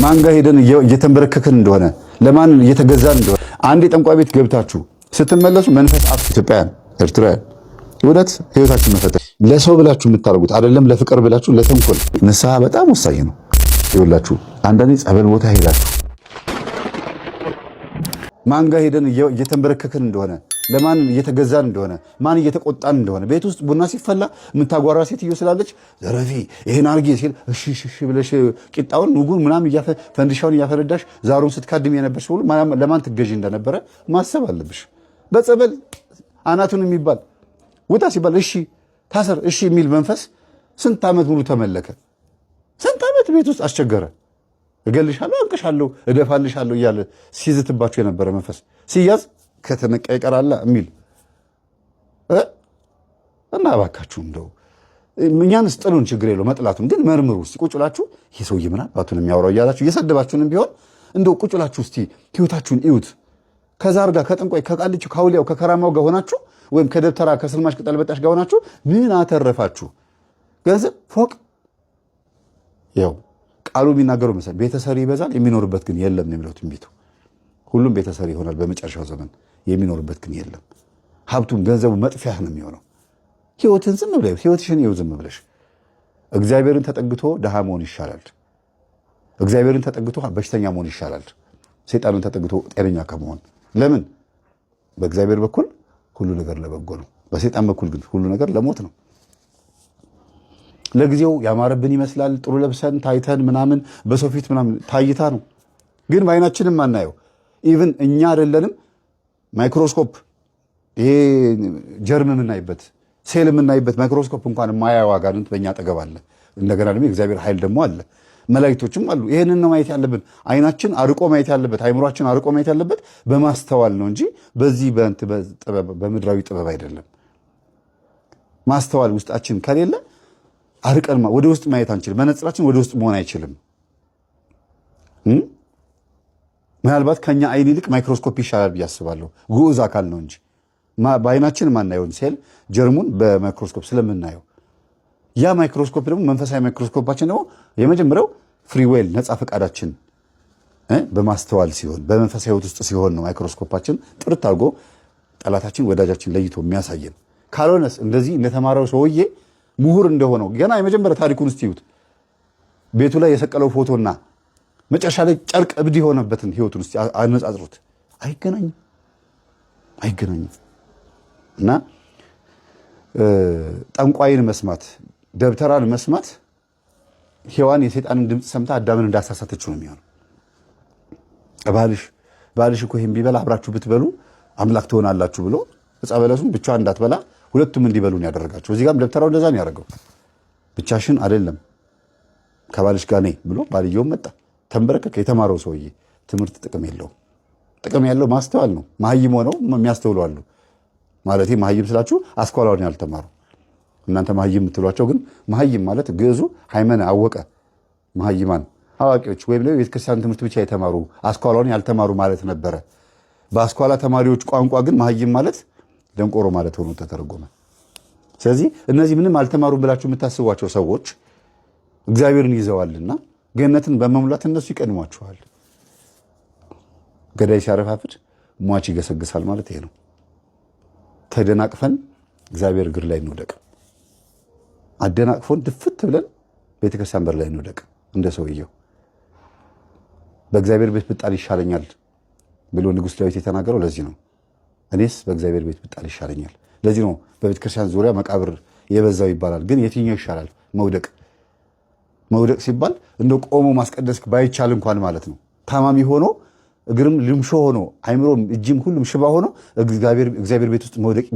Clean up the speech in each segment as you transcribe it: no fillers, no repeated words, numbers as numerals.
ማን ጋር ሄደን እየተንበረከክን እንደሆነ ለማን እየተገዛን እንደሆነ አንድ የጠንቋይ ቤት ገብታችሁ ስትመለሱ መንፈስ አፍ ኢትዮጵያውያን ኤርትራውያን ወዳት ህይወታችን መፈተሽ ለሰው ብላችሁ የምታደርጉት አይደለም ለፍቅር ብላችሁ ለተንኮል ንስሐ በጣም ወሳኝ ነው። ይኸውላችሁ አንዳንዴ ጸበል ቦታ ሄዳችሁ ማን ጋር ሄደን እየተንበረከክን እንደሆነ ለማን እየተገዛን እንደሆነ ማን እየተቆጣን እንደሆነ ቤት ውስጥ ቡና ሲፈላ የምታጓራ ሴትዮ ስላለች ዘረፊ ይሄን አርጌ ሲል እሺ እሺ ብለሽ ቂጣውን ንጉን ምናምን ፈንዲሻውን እያፈረዳሽ ዛሩን ስትካድም የነበርሽ ሁሉ ለማን ትገዢ እንደነበረ ማሰብ አለብሽ። በጸበል አናቱን የሚባል ውጣ ሲባል እሺ ታሰር እሺ የሚል መንፈስ ስንት ዓመት ሙሉ ተመለከ። ስንት ዓመት ቤት ውስጥ አስቸገረ። እገልሻለሁ፣ አንቅሻለሁ፣ እደፋልሻለሁ እያለ ሲዝትባችሁ የነበረ መንፈስ ሲያዝ ከተነቀ ይቀራል የሚል እና እባካችሁ እንደው እኛንስ ጥሉን ችግር የለው መጥላቱን ግን መርምሩ እስቲ። ቁጭ ብላችሁ ይሄ ሰውዬ ምን አባቱን የሚያወራው እያላችሁ እየሰደባችሁንም ቢሆን እንደው ቁጭ ብላችሁ እስቲ ህይወታችሁን እዩት። ከዛር ጋር ከጠንቋይ ከቃልቹ ከአውሊያው ከከራማው ጋር ሆናችሁ ወይም ከደብተራ ከስልማሽ ቅጠል በጣሽ ጋር ሆናችሁ ምን አተረፋችሁ? ገንዘብ፣ ፎቅ። ያው ቃሉ የሚናገረው መሰለኝ ቤተሰሪ ይበዛል የሚኖርበት ግን የለም ነው የሚለው ትንቢቱ። ሁሉም ቤተሰሪ ይሆናል በመጨረሻው ዘመን የሚኖርበት ግን የለም። ሀብቱም ገንዘቡ መጥፊያህ ነው የሚሆነው። ህይወትን ዝም ብለሽ ህይወትሽን ይኸው ዝም ብለሽ እግዚአብሔርን ተጠግቶ ድሃ መሆን ይሻላል። እግዚአብሔርን ተጠግቶ በሽተኛ መሆን ይሻላል ሰይጣንን ተጠግቶ ጤነኛ ከመሆን። ለምን? በእግዚአብሔር በኩል ሁሉ ነገር ለበጎ ነው፣ በሰይጣን በኩል ግን ሁሉ ነገር ለሞት ነው። ለጊዜው ያማረብን ይመስላል ጥሩ ለብሰን ታይተን ምናምን በሰው ፊት ምናምን ታይታ ነው፣ ግን በአይናችንም አናየው። ኢቭን እኛ አይደለንም ማይክሮስኮፕ ይሄ ጀርም የምናይበት ሴል የምናይበት ማይክሮስኮፕ እንኳን የማያየው አጋንንት በእኛ አጠገብ አለ። እንደገና ደግሞ የእግዚአብሔር ኃይል ደግሞ አለ፣ መላእክቶችም አሉ። ይሄንን ነው ማየት ያለብን። አይናችን አርቆ ማየት ያለበት፣ አይምሯችን አርቆ ማየት ያለበት በማስተዋል ነው እንጂ በዚህ በምድራዊ ጥበብ አይደለም። ማስተዋል ውስጣችን ከሌለ አርቀን ወደ ውስጥ ማየት አንችልም። መነጽራችን ወደ ውስጥ መሆን አይችልም። ምናልባት ከኛ አይን ይልቅ ማይክሮስኮፕ ይሻላል ብዬ አስባለሁ። ጉዑዝ አካል ነው እንጂ በአይናችን ማናየውን ሴል ጀርሙን በማይክሮስኮፕ ስለምናየው፣ ያ ማይክሮስኮፕ ደግሞ መንፈሳዊ ማይክሮስኮፓችን ደግሞ የመጀመሪያው ፍሪዌል ነፃ ፈቃዳችን በማስተዋል ሲሆን በመንፈሳዊ ሕይወት ውስጥ ሲሆን ነው ማይክሮስኮፓችን ጥርት አድርጎ ጠላታችን ወዳጃችን ለይቶ የሚያሳየን። ካልሆነስ እንደዚህ እንደተማረው ሰውዬ ምሁር እንደሆነው ገና የመጀመሪያ ታሪኩን እስቲ ይዩት። ቤቱ ላይ የሰቀለው ፎቶና መጨረሻ ላይ ጨርቅ እብድ የሆነበትን ህይወቱን እስቲ አነጻጽሩት። አይገናኝም። እና ጠንቋይን መስማት ደብተራን መስማት ሔዋን የሰይጣንን ድምፅ ሰምታ አዳምን እንዳሳሳተችው ነው የሚሆነው። ባልሽ እኮ ይሄን ቢበላ አብራችሁ ብትበሉ አምላክ ትሆናላችሁ ብሎ ዕፀ በለሱን ብቻዋን እንዳትበላ ሁለቱም እንዲበሉን ያደረጋቸው። እዚህ ጋርም ደብተራው እንደዛ ነው ያደረገው። ብቻሽን አይደለም ከባልሽ ጋር ነይ ብሎ ባልየው መጣ፣ ተንበረከከ። የተማረው ሰውዬ ትምህርት ጥቅም የለውም። ጥቅም ያለው ማስተዋል ነው። መሀይም ሆነው የሚያስተውሉ አሉ። ማለቴ መሀይም ስላችሁ አስኳላውን ያልተማሩ እናንተ መሀይም የምትሏቸው ግን መሀይም ማለት ግዕዙ ሃይመነ አወቀ መሀይማን አዋቂዎች ወይም ቤተክርስቲያን ትምህርት ብቻ የተማሩ አስኳላውን ያልተማሩ ማለት ነበረ። በአስኳላ ተማሪዎች ቋንቋ ግን መሀይም ማለት ደንቆሮ ማለት ሆኖ ተተረጎመ። ስለዚህ እነዚህ ምንም አልተማሩም ብላችሁ የምታስቧቸው ሰዎች እግዚአብሔርን ይዘዋልና ገነትን በመሙላት እነሱ ይቀድሟችኋል። ገዳይ ሲያረፋፍድ ሟች ይገሰግሳል ማለት ይሄ ነው። ተደናቅፈን እግዚአብሔር እግር ላይ እንወደቅ፣ አደናቅፎን ድፍት ብለን ቤተክርስቲያን በር ላይ እንወደቅ። እንደ ሰውየው በእግዚአብሔር ቤት ብጣል ይሻለኛል ብሎ ንጉሥ ዳዊት የተናገረው ለዚህ ነው። እኔስ በእግዚአብሔር ቤት ብጣል ይሻለኛል። ለዚህ ነው በቤተክርስቲያን ዙሪያ መቃብር የበዛው ይባላል። ግን የትኛው ይሻላል? መውደቅ ሲባል እንደ ቆሞ ማስቀደስ ባይቻል እንኳን ማለት ነው። ታማሚ ሆኖ እግርም ልምሾ ሆኖ አይምሮም እጅም ሁሉም ሽባ ሆኖ እግዚአብሔር ቤት ውስጥ መውደቅ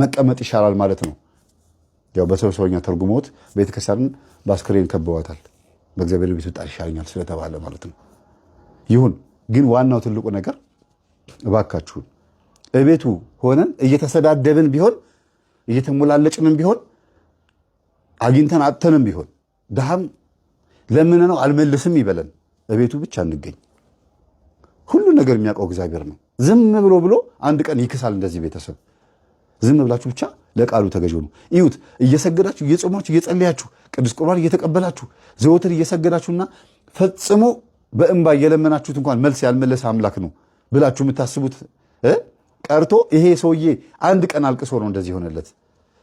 መቀመጥ ይሻላል ማለት ነው። ያው በሰው ሰውኛ ተርጉሞት ቤተክርስቲያንን በአስክሬን ከበዋታል። በእግዚአብሔር ቤት ብጣል ይሻለኛል ስለተባለ ማለት ነው። ይሁን ግን ዋናው ትልቁ ነገር እባካችሁን እቤቱ ሆነን እየተሰዳደብን ቢሆን እየተሞላለጭንም ቢሆን አግኝተን አጥተንም ቢሆን ድሃም ለምን ነው አልመልስም ይበለን እቤቱ ብቻ እንገኝ። ሁሉ ነገር የሚያውቀው እግዚአብሔር ነው። ዝም ብሎ አንድ ቀን ይክሳል። እንደዚህ ቤተሰብ ዝም ብላችሁ ብቻ ለቃሉ ተገዥ ሁኑ። እዩት፣ እየሰገዳችሁ እየጾማችሁ እየጸለያችሁ ቅዱስ ቁርባን እየተቀበላችሁ ዘወትር እየሰገዳችሁና ፈጽሞ በእንባ እየለመናችሁት እንኳን መልስ ያልመለሰ አምላክ ነው ብላችሁ የምታስቡት ቀርቶ ይሄ ሰውዬ አንድ ቀን አልቅሶ ነው እንደዚህ ሆነለት።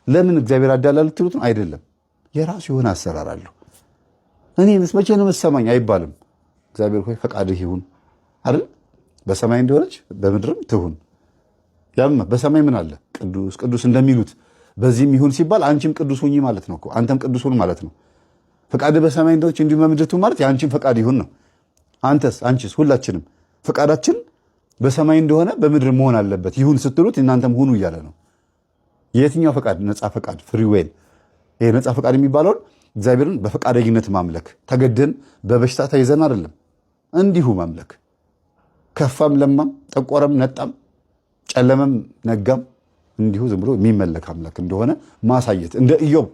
ለምን እግዚአብሔር አዳላ ልትሉት ነው? አይደለም። የራሱ የሆነ አሰራር አለው። እኔንስ መቼ ነው የምትሰማኝ አይባልም። እግዚአብሔር ሆይ ፈቃድህ ይሁን አይደል? በሰማይ እንደሆነች በምድርም ትሁን። ያም በሰማይ ምን አለ? ቅዱስ ቅዱስ እንደሚሉት በዚህም ይሁን ሲባል አንቺም ቅዱስ ሁኚ ማለት ነው እኮ። አንተም ቅዱስ ሁን ማለት ነው። ፈቃድህ በሰማይ እንደሆነች እንዲሁም በምድር ትሁን ማለት የአንቺም ፈቃድ ይሁን ነው። አንተስ አንቺስ ሁላችንም ፈቃዳችን በሰማይ እንደሆነ በምድር መሆን አለበት። ይሁን ስትሉት እናንተም ሁኑ እያለ ነው። የትኛው ፈቃድ? ነፃ ፈቃድ፣ ፍሪ ዌል። ይሄ ነፃ ፈቃድ የሚባለውን እግዚአብሔርን በፈቃደኝነት ማምለክ፣ ተገደን በበሽታ ተይዘን አይደለም፣ እንዲሁ ማምለክ። ከፋም ለማም፣ ጠቆረም ነጣም፣ ጨለመም ነጋም እንዲሁ ዝም ብሎ የሚመለክ አምላክ እንደሆነ ማሳየት። እንደ ኢዮብ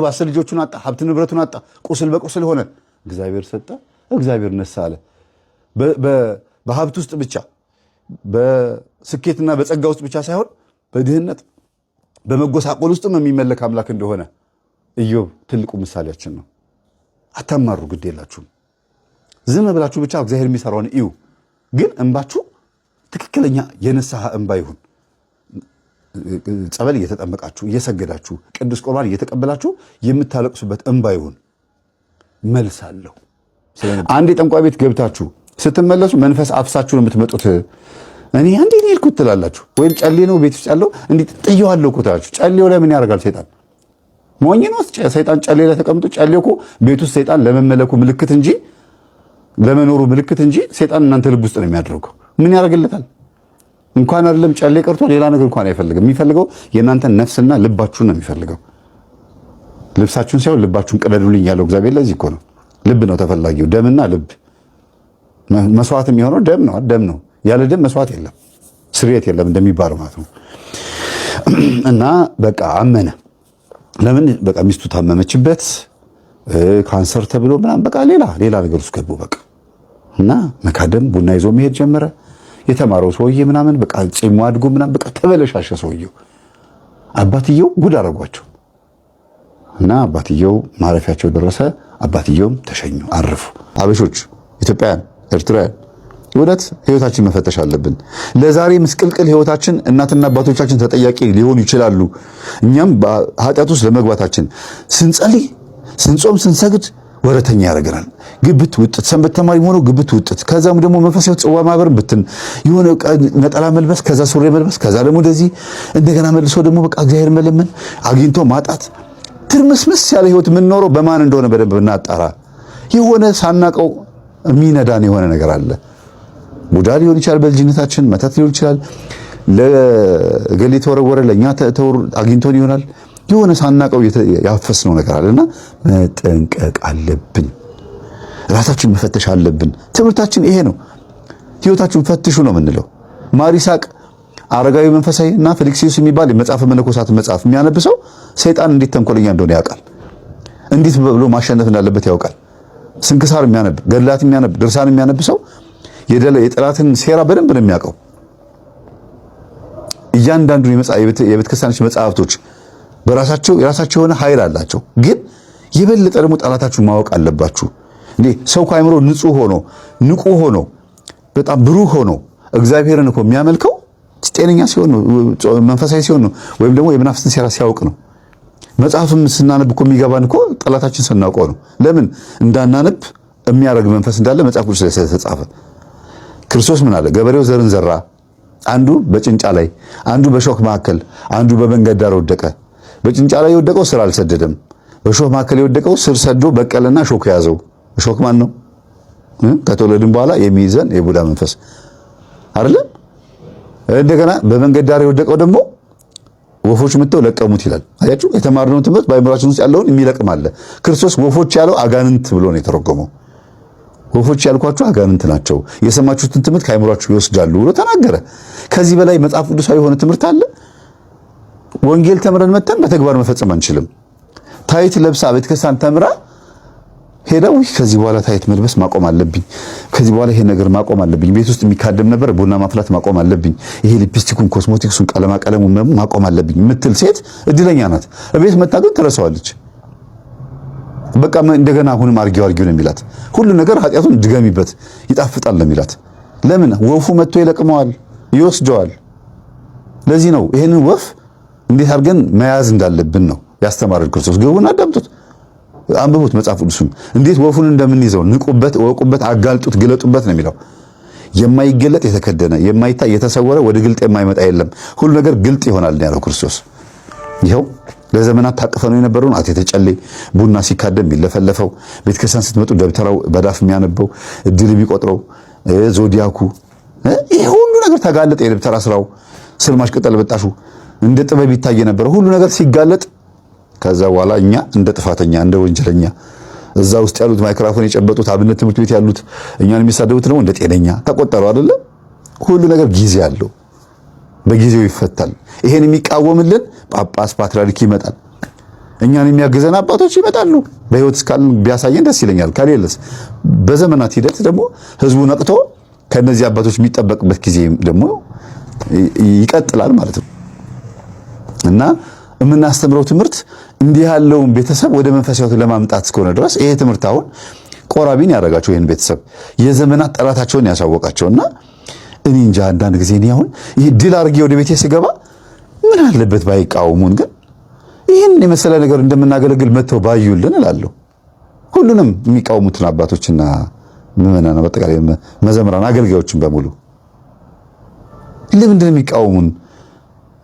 10 ልጆቹን አጣ፣ ሀብት ንብረቱን አጣ፣ ቁስል በቁስል ሆነ። እግዚአብሔር ሰጠ፣ እግዚአብሔር ነሳ አለ። በሀብት ውስጥ ብቻ በስኬትና በጸጋ ውስጥ ብቻ ሳይሆን በድህነት በመጎሳቆል ውስጥም የሚመለክ አምላክ እንደሆነ ኢዮብ ትልቁ ምሳሌያችን ነው። አታማሩ፣ ግድ የላችሁም። ዝም ብላችሁ ብቻ እግዚአብሔር የሚሰራውን እዩ። ግን እንባችሁ ትክክለኛ የንስሐ እንባ ይሁን። ጸበል እየተጠመቃችሁ እየሰገዳችሁ ቅዱስ ቁርባን እየተቀበላችሁ የምታለቅሱበት እንባ ይሁን። መልስ አለው። አንድ የጠንቋይ ቤት ገብታችሁ ስትመለሱ መንፈስ አፍሳችሁ ነው የምትመጡት። እኔ አንዴ ነው ልኩት ትላላችሁ። ወይም ጨሌ ነው ቤት ውስጥ ያለው እንዴ ጥየዋለሁ እኮ ታችሁ። ጨሌው ለምን ያደርጋል? ሰይጣን ሞኝ ነው። ሰይጣን ጨሌ ላይ ተቀምጦ ጨሌው እኮ ቤት ውስጥ ሰይጣን ለመመለኩ ምልክት እንጂ ለመኖሩ ምልክት እንጂ ሰይጣን እናንተ ልብ ውስጥ ነው የሚያደርገው። ምን ያደርግለታል? እንኳን አይደለም ጨሌ ቀርቶ ሌላ ነገር እንኳን አይፈልግም። የሚፈልገው የእናንተን ነፍስና ልባችሁን ነው የሚፈልገው። ልብሳችሁን ሳይሆን ልባችሁን ቅደዱልኝ ያለው እግዚአብሔር ለዚህ እኮ ነው። ልብ ነው ተፈላጊው፣ ደምና ልብ። መስዋዕት የሚሆነው ደም ነው። ያለ ደም መስዋዕት የለም፣ ስርየት የለም እንደሚባለው ማለት ነው። እና በቃ አመነ። ለምን? በቃ ሚስቱ ታመመችበት፣ ካንሰር ተብሎ ምናምን በቃ ሌላ ነገር ውስጥ ገቡ። በቃ እና መካደም፣ ቡና ይዞ መሄድ ጀመረ። የተማረው ሰውዬ ምናምን በቃ ጺሙ አድጎ ምናምን በቃ ተበለሻሸ ሰውዬው። አባትየው ጉድ አደረጓቸው እና አባትየው ማረፊያቸው ደረሰ። አባትየውም ተሸኙ፣ አረፉ። አበሾች፣ ኢትዮጵያውያን፣ ኤርትራውያን እውነት ህይወታችን መፈተሽ አለብን። ለዛሬ ምስቅልቅል ህይወታችን እናትና አባቶቻችን ተጠያቂ ሊሆኑ ይችላሉ። እኛም በኃጢአት ውስጥ ለመግባታችን ስንጸልይ፣ ስንጾም፣ ስንሰግድ ወረተኛ ያደርገናል። ግብት ውጥት፣ ሰንበት ተማሪ ሆኖ ግብት ውጥት፣ ከዛም ደግሞ መንፈሳዊ ጽዋ ማህበር ብትን የሆነ ነጠላ መልበስ፣ ከዛ ሱሪ መልበስ፣ ከዛ ደግሞ እንደዚህ እንደገና መልሶ ደግሞ በቃ እግዚአብሔር መለመን፣ አግኝቶ ማጣት፣ ትርምስምስ ያለ ህይወት የምንኖረው በማን እንደሆነ በደንብ እናጣራ። የሆነ ሳናቀው የሚነዳን የሆነ ነገር አለ። ቡዳ ሊሆን ይችላል፣ በልጅነታችን መተት ሊሆን ይችላል፣ ለገሌ ተወረወረ፣ ለኛ አግኝቶን ይሆናል። የሆነ ሳናቀው ያፈስነው ነገር አለና መጠንቀቅ አለብን። ራሳችን መፈተሽ አለብን። ትምህርታችን ይሄ ነው። ህይወታችሁን ፈትሹ ነው የምንለው። ማር ይስሐቅ አረጋዊ መንፈሳዊ እና ፌሊክሲዩስ የሚባል የመጽሐፈ መነኮሳት መጽሐፍ የሚያነብሰው ሰይጣን እንዴት ተንኮለኛ እንደሆነ ያውቃል። እንዴት ብሎ ማሸነፍ እንዳለበት ያውቃል። ስንክሳር የሚያነብ፣ ገድላት የሚያነብ፣ ድርሳን የሚያነብ ሰው የጠላትን ሴራ በደንብ ነው የሚያውቀው። እያንዳንዱ የቤተ ክርስቲያኖች መጽሐፍቶች በራሳቸው የራሳቸው የሆነ ኃይል አላቸው። ግን የበለጠ ደግሞ ጠላታችሁን ማወቅ አለባችሁ። እንዴ ሰው ከአእምሮ ንጹህ ሆኖ ንቁ ሆኖ በጣም ብሩህ ሆኖ እግዚአብሔርን እኮ የሚያመልከው ጤነኛ ሲሆን ነው፣ መንፈሳዊ ሲሆን ነው፣ ወይም ደግሞ የመናፍስትን ሴራ ሲያውቅ ነው። መጽሐፍም ስናነብ እኮ የሚገባን እኮ ጠላታችን ስናውቀው ነው። ለምን እንዳናነብ የሚያደርግ መንፈስ እንዳለ መጽሐፍ ቅዱስ ላይ ስለተጻፈ። ክርስቶስ ምን አለ? ገበሬው ዘርን ዘራ፣ አንዱ በጭንጫ ላይ፣ አንዱ በሾህ መካከል፣ አንዱ በመንገድ ዳር ወደቀ። በጭንጫ ላይ የወደቀው ስር አልሰደደም። በሾህ መካከል የወደቀው ስር ሰዶ በቀለና ሾክ ያዘው። ሾክ ማን ነው? ከተወለድን በኋላ የሚይዘን የቡዳ መንፈስ አይደለም። እንደገና በመንገድ ዳር የወደቀው ደግሞ ወፎች መጥተው ለቀሙት ይላል። አያችሁ፣ የተማርነው ትምህርት በአእምሯችን ውስጥ ያለውን የሚለቅም አለ። ክርስቶስ ወፎች ያለው አጋንንት ብሎ ነው የተረጎመው። ወፎች ያልኳችሁ አጋንንት ናቸው፣ የሰማችሁትን ትምህርት ከአእምሯችሁ ይወስዳሉ ብሎ ተናገረ። ከዚህ በላይ መጽሐፍ ቅዱሳዊ የሆነ ትምህርት አለ? ወንጌል ተምረን መተን በተግባር መፈጸም አንችልም። ታይት ለብሳ ቤተክርስቲያን ተምራ ሄደው ከዚህ በኋላ ታይት መልበስ ማቆም አለብኝ፣ ከዚህ በኋላ ይሄ ነገር ማቆም አለብኝ፣ ቤት ውስጥ የሚካደም ነበር ቡና ማፍላት ማቆም አለብኝ፣ ይሄ ሊፕስቲኩን ኮስሞቲክሱን ቀለሙን ማቆም አለብኝ የምትል ሴት እድለኛ ናት። እቤት መጣ ግን ትረሳዋለች። በቃ እንደገና አሁንም አርጊው ነው የሚላት። ሁሉ ነገር ኃጢአቱን ድገሚበት ይጣፍጣል ነው የሚላት። ለምን ወፉ መጥቶ ይለቅመዋል፣ ይወስደዋል። ለዚህ ነው ይሄንን ወፍ እንዴት አድርገን መያዝ እንዳለብን ነው ያስተማረን ክርስቶስ። ግቡን አዳምጡት፣ አንብቡት መጽሐፍ ቅዱስን እንዴት ወፉን እንደምንይዘው ንቁበት፣ ወቁበት፣ አጋልጡት፣ ግለጡበት ነው የሚለው። የማይገለጥ የተከደነ የማይታይ የተሰወረ ወደ ግልጥ የማይመጣ የለም፣ ሁሉ ነገር ግልጥ ይሆናል ነው ያለው ክርስቶስ። ይኸው ለዘመናት ታቅፈነው የነበረውን አቴ ተጨሌ ቡና ሲካደም የሚለፈለፈው ቤተክርስቲያን ስትመጡ ደብተራው በዳፍ የሚያነበው እድል የሚቆጥረው ዞዲያኩ ይሄ ሁሉ ነገር ተጋለጠ። የደብተራ ስራው ስልማሽ ቅጠል በጣሹ እንደ ጥበብ ይታይ የነበረው ሁሉ ነገር ሲጋለጥ ከዛ በኋላ እኛ እንደ ጥፋተኛ እንደ ወንጀለኛ እዛ ውስጥ ያሉት ማይክሮፎን የጨበጡት አብነት ትምህርት ቤት ያሉት እኛን የሚሳደቡት ነው እንደ ጤነኛ ተቆጠሩ አይደለ? ሁሉ ነገር ጊዜ አለው፣ በጊዜው ይፈታል። ይሄን የሚቃወምልን ጳጳስ ፓትርያርክ ይመጣል፣ እኛን የሚያግዘን አባቶች ይመጣሉ። በህይወት እስካልን ቢያሳየን ደስ ይለኛል። ከሌለስ በዘመናት ሂደት ደግሞ ህዝቡ ነቅቶ ከነዚህ አባቶች የሚጠበቅበት ጊዜ ደግሞ ይቀጥላል ማለት ነው። እና የምናስተምረው ትምህርት እንዲህ ያለውን ቤተሰብ ወደ መንፈሳዊ ህይወት ለማምጣት እስከሆነ ድረስ ይሄ ትምህርት አሁን ቆራቢን ያደረጋቸው ይሄን ቤተሰብ የዘመናት ጠላታቸውን ያሳወቃቸውና እኔ እንጃ አንዳንድ ጊዜ እኔ አሁን ይሄ ድል አድርጌ ወደ ቤቴ ስገባ ምን አለበት ባይቃወሙን፣ ግን ይህን የመሰለ ነገር እንደምናገለግል መተው ባዩልን እላለሁ። ሁሉንም የሚቃወሙትን አባቶችና ምዕመናን በአጠቃላይ መዘምራን አገልጋዮችን በሙሉ ለምንድን ነው የሚቃወሙን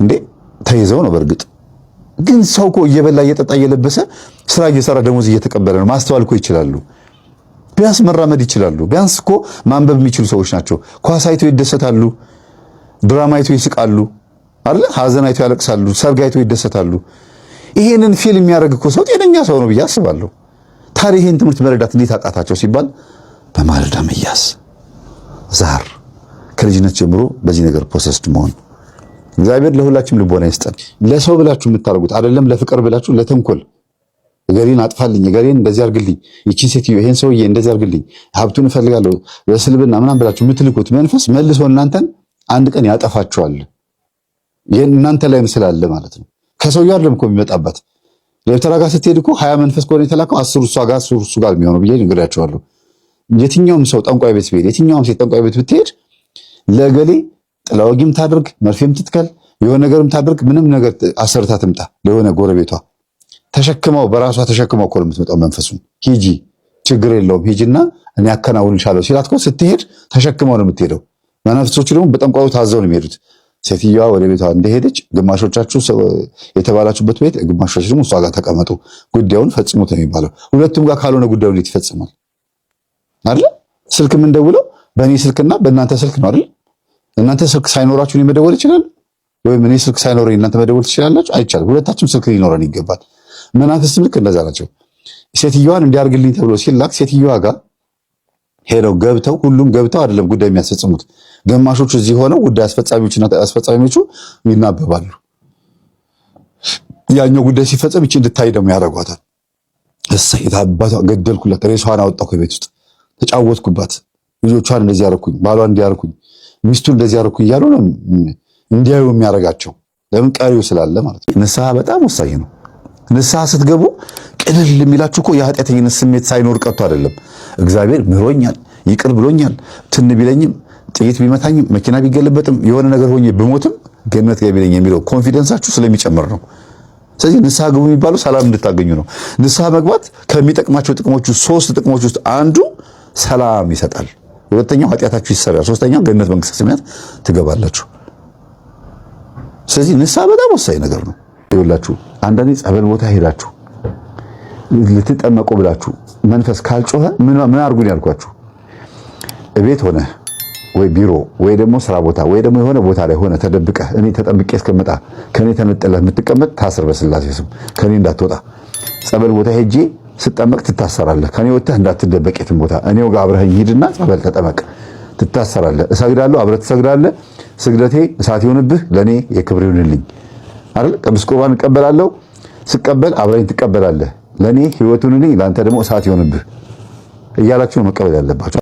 እንዴ? ተይዘው ነው። በእርግጥ ግን ሰው እኮ እየበላ እየጠጣ እየለበሰ ስራ እየሰራ ደሞዝ እየተቀበለ ነው። ማስተዋል እኮ ይችላሉ፣ ቢያንስ መራመድ ይችላሉ። ቢያንስ እኮ ማንበብ የሚችሉ ሰዎች ናቸው። ኳስ አይተው ይደሰታሉ፣ ድራማ አይተው ይስቃሉ አይደል? ሀዘን አይተው ያለቅሳሉ፣ ሰርግ አይተው ይደሰታሉ። ይሄንን ፊልም የሚያደርግ እኮ ሰው ጤነኛ ሰው ነው ብዬ አስባለሁ። ታዲያ ይሄን ትምህርት መረዳት እንዴት አቃታቸው ሲባል በማለዳ መያዝ፣ ዛር ከልጅነት ጀምሮ በዚህ ነገር ፕሮሰስድ መሆን። እግዚአብሔር ለሁላችንም ልቦና ይስጠን። ለሰው ብላችሁ የምታደርጉት አይደለም ለፍቅር ብላችሁ ለተንኮል እገሌን አጥፋልኝ፣ እገሌን እንደዚህ አድርግልኝ፣ ይቺን ሴትዮ ይሄን ሰውዬ እንደዚህ አድርግልኝ፣ ሀብቱን እፈልጋለሁ በስልብና ምናምን ብላችሁ የምትልኩት መንፈስ መልሶ እናንተን አንድ ቀን ያጠፋችኋል። ይሄን እናንተ ላይ ስላለ ማለት ነው። ከሰውዬው አይደለም እኮ የሚመጣበት። ለብተራ ጋር ስትሄድ እኮ 20 መንፈስ ከሆነ የተላከው 10 እሷ ጋር 10 እሱ ጋር የሚሆነው ብዬ ነግራቸዋለሁ። የትኛውም ሰው ጠንቋይ ቤት ብሄድ፣ የትኛውም ሴት ጠንቋይ ቤት ብትሄድ ለገሌ ጥላወጊም ታድርግ መርፌም ትትከል የሆነ ነገርም ታድርግ ምንም ነገር አሰርታ ትምጣ ለሆነ ጎረቤቷ ተሸክመው በራሷ ተሸክመው እኮ የምትመጣው መንፈሱን ሂጂ ችግር የለውም ሂጂና እኔ አከናውንልሻለሁ ሲላት እኮ ስትሄድ ተሸክመው ነው የምትሄደው። መናፍስቶቹ ደግሞ በጠንቋዩ ታዘው ነው የሚሄዱት። ሴትዮዋ ወደ ቤቷ እንደሄደች ግማሾቻችሁ የተባላችሁበት ቤት፣ ግማሾቻችሁ ደግሞ እሷ ጋር ተቀመጡ፣ ጉዳዩን ፈጽሙት ነው የሚባለው። ሁለቱም ጋር ካልሆነ ጉዳዩ እንዴት ይፈጽማል አይደል? ስልክ ምን ደውለው በእኔ ስልክና በእናንተ ስልክ ነው አይደል? እናንተ ስልክ ሳይኖራችሁ እኔ መደወል ይችላል ወይም እኔ ስልክ ሳይኖረኝ እናንተ መደወል ትችላላችሁ? አይቻልም። ሁለታችሁም ስልክ ሊኖረን ይገባል። መናፍስትም ልክ እንደዛ ናቸው። ሴትዮዋን እንዲያርግልኝ ተብሎ ሲላክ ሴትዮዋ ጋር ሄደው ገብተው ሁሉም ገብተው አይደለም ጉዳይ የሚያስፈጽሙት። ግማሾቹ እዚህ ሆነው ጉዳይ አስፈጻሚዎችና አስፈጻሚዎቹ ይናበባሉ። ያኛው ጉዳይ ሲፈጸም እቺ እንድታይ ደግሞ ያደርጓታል። እሰይ ታባቷ ገደልኩላት፣ ሬሷን አወጣሁ ከቤት ውስጥ ተጫወትኩባት፣ ልጆቿን እንደዚህ ያደረኩኝ፣ ባሏን እንዲያርኩኝ፣ ሚስቱን እንደዚህ ያደረኩኝ እያሉ ነው እንዲያዩ የሚያደርጋቸው። ለምን ቀሪው ስላለ ማለት ነው። ንስሐ በጣም ወሳኝ ነው። ንስሐ ስትገቡ ቅልል የሚላችሁ እኮ የኃጢአተኝነት ስሜት ሳይኖር ቀርቶ አይደለም። እግዚአብሔር ምሮኛል፣ ይቅር ብሎኛል፣ ትን ቢለኝም ጥይት ቢመታኝም መኪና ቢገለበጥም የሆነ ነገር ሆኜ ብሞትም ገነት ገቢ ነኝ የሚለው ኮንፊደንሳችሁ ስለሚጨምር ነው። ስለዚህ ንስሐ ግቡ የሚባለው ሰላም እንድታገኙ ነው። ንስሐ መግባት ከሚጠቅማቸው ጥቅሞች 3 ጥቅሞች ውስጥ አንዱ ሰላም ይሰጣል። ሁለተኛው ኃጢአታችሁ ይሰራል። ሶስተኛው ገነት መንግስተ ሰማያት ትገባላችሁ። ስለዚህ ንስሐ በጣም ወሳኝ ነገር ነው። ይኸውላችሁ አንዳንዴ ጸበል ቦታ ሄዳችሁ ልትጠመቁ ብላችሁ መንፈስ ካልጮኸ ምን አርጉን ያልኳችሁ፣ ቤት ሆነ ወይ ቢሮ ወይ ደግሞ ስራ ቦታ ወይ ደግሞ የሆነ ቦታ ላይ ሆነ ተደብቀህ እኔ ተጠብቄ እስከመጣ ከኔ ተነጥለህ የምትቀመጥ ታስር በስላሴ ስም ከኔ እንዳትወጣ። ጸበል ቦታ ሄጄ ስጠመቅ ትታሰራለህ። ከኔ ወጥተህ እንዳትደበቅ የትም ቦታ እኔው ጋር አብረኸኝ ሂድና ጸበል ተጠመቅ፣ ትታሰራለህ። እሰግዳለሁ፣ አብረህ ትሰግዳለህ። ስግደቴ እሳት ይሁንብህ፣ ለኔ የክብር ይሁንልኝ አይደል? ቅዱስ ቁርባን እቀበላለሁ፣ ስቀበል አብረኝ ትቀበላለህ። ለኔ ህይወት ይሁንልኝ፣ ለአንተ ደግሞ እሳት ይሁንብህ እያላችሁ ነው መቀበል ያለባችሁ።